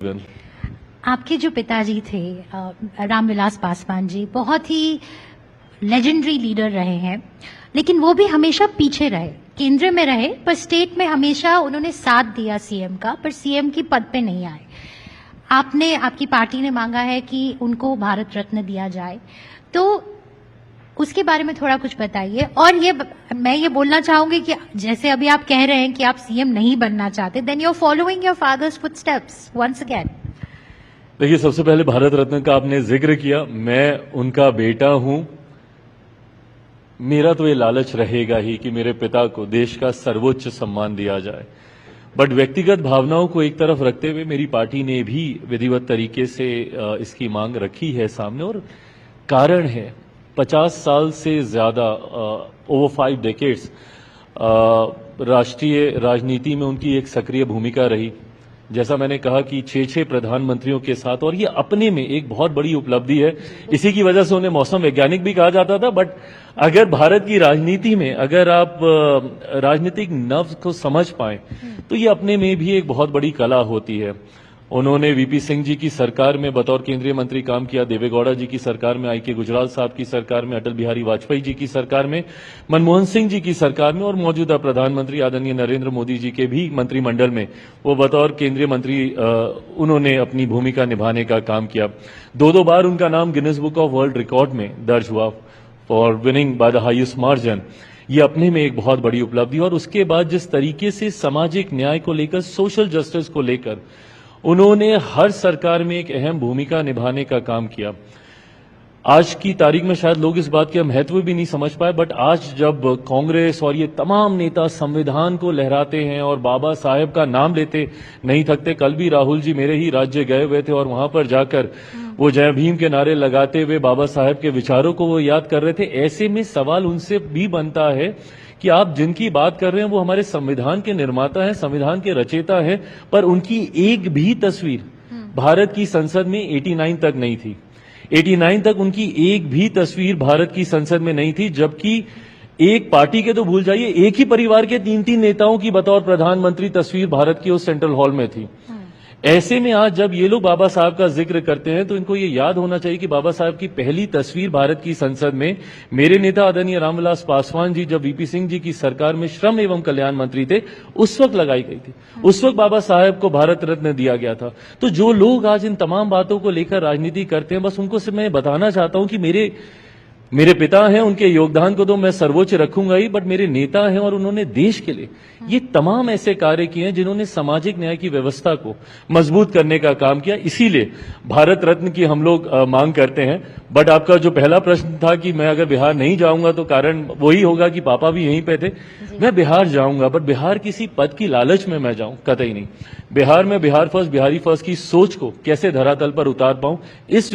आपके जो पिताजी थे रामविलास पासवान जी बहुत ही लेजेंडरी लीडर रहे हैं, लेकिन वो भी हमेशा पीछे रहे, केंद्र में रहे पर स्टेट में हमेशा उन्होंने साथ दिया सीएम का, पर सीएम की पद पे नहीं आए। आपकी पार्टी ने मांगा है कि उनको भारत रत्न दिया जाए, तो उसके बारे में थोड़ा कुछ बताइए। और मैं ये बोलना चाहूंगी कि जैसे अभी आप कह रहे हैं कि आप सीएम नहीं बनना चाहते, then you are following your father's footsteps once again. देखिए, सबसे पहले भारत रत्न का आपने जिक्र किया, मैं उनका बेटा हूं। मेरा तो ये लालच रहेगा ही कि मेरे पिता को देश का सर्वोच्च सम्मान दिया जाए, बट व्यक्तिगत भावनाओं को एक तरफ रखते हुए मेरी पार्टी ने भी विधिवत तरीके से इसकी मांग रखी है सामने। और कारण है 50 साल से ज्यादा, ओवर 5 डेकेड्स राष्ट्रीय राजनीति में उनकी एक सक्रिय भूमिका रही। जैसा मैंने कहा कि 6 प्रधानमंत्रियों के साथ, और ये अपने में एक बहुत बड़ी उपलब्धि है। इसी की वजह से उन्हें मौसम वैज्ञानिक भी कहा जाता था। बट अगर भारत की राजनीति में अगर आप राजनीतिक नब्ज को समझ पाए तो ये अपने में भी एक बहुत बड़ी कला होती है। उन्होंने वीपी सिंह जी की सरकार में बतौर केंद्रीय मंत्री काम किया, देवेगौड़ा जी की सरकार में, आई के गुजराल साहब की सरकार में, अटल बिहारी वाजपेयी जी की सरकार में, मनमोहन सिंह जी की सरकार में, और मौजूदा प्रधानमंत्री आदरणीय नरेंद्र मोदी जी के भी मंत्रिमंडल में वो बतौर केंद्रीय मंत्री उन्होंने अपनी भूमिका निभाने का काम किया। 2 बार उनका नाम Guinness book of world record में दर्ज हुआ for winning by the highest margin. ये अपने में एक बहुत बड़ी उपलब्धि। और उसके बाद जिस तरीके से सामाजिक न्याय को लेकर, सोशल जस्टिस को लेकर उन्होंने हर सरकार में एक अहम भूमिका निभाने का काम किया। आज की तारीख में शायद लोग इस बात का महत्व भी नहीं समझ पाए, बट आज जब कांग्रेस और ये तमाम नेता संविधान को लहराते हैं और बाबा साहेब का नाम लेते नहीं थकते। कल भी राहुल जी मेरे ही राज्य गए हुए थे और वहां पर जाकर वो जय भीम के नारे लगाते हुए बाबा साहेब के विचारों को वो याद कर रहे थे। ऐसे में सवाल उनसे भी बनता है कि आप जिनकी बात कर रहे हैं वो हमारे संविधान के निर्माता हैं, संविधान के रचयिता हैं, पर उनकी एक भी तस्वीर भारत की संसद में 89 तक नहीं थी। 89 तक उनकी एक भी तस्वीर भारत की संसद में नहीं थी, जबकि एक पार्टी के तो भूल जाइए, एक ही परिवार के 3-3 नेताओं की बतौर प्रधानमंत्री तस्वीर भारत की उस सेंट्रल हॉल में थी। ऐसे में आज जब ये लोग बाबा साहब का जिक्र करते हैं तो इनको ये याद होना चाहिए कि बाबा साहब की पहली तस्वीर भारत की संसद में मेरे नेता आदरणीय रामविलास पासवान जी जब वीपी सिंह जी की सरकार में श्रम एवं कल्याण मंत्री थे, उस वक्त लगाई गई थी। उस वक्त बाबा साहब को भारत रत्न दिया गया था। तो जो लोग आज इन तमाम बातों को लेकर राजनीति करते हैं, बस उनको सिर्फ मैं बताना चाहता हूं कि मेरे पिता हैं, उनके योगदान को तो मैं सर्वोच्च रखूंगा ही, बट मेरे नेता हैं और उन्होंने देश के लिए ये तमाम ऐसे कार्य किए हैं जिन्होंने सामाजिक न्याय की व्यवस्था को मजबूत करने का काम किया। इसीलिए भारत रत्न की हम लोग मांग करते हैं। बट आपका जो पहला प्रश्न था कि मैं अगर बिहार नहीं जाऊंगा तो कारण वही होगा कि पापा भी यहीं पे थे। मैं बिहार जाऊंगा, बट बिहार किसी पद की लालच में मैं जाऊं, कतई नहीं। बिहार में बिहार फर्स्ट, बिहारी फर्स्ट की सोच को कैसे धरातल पर उतार पाऊं, इस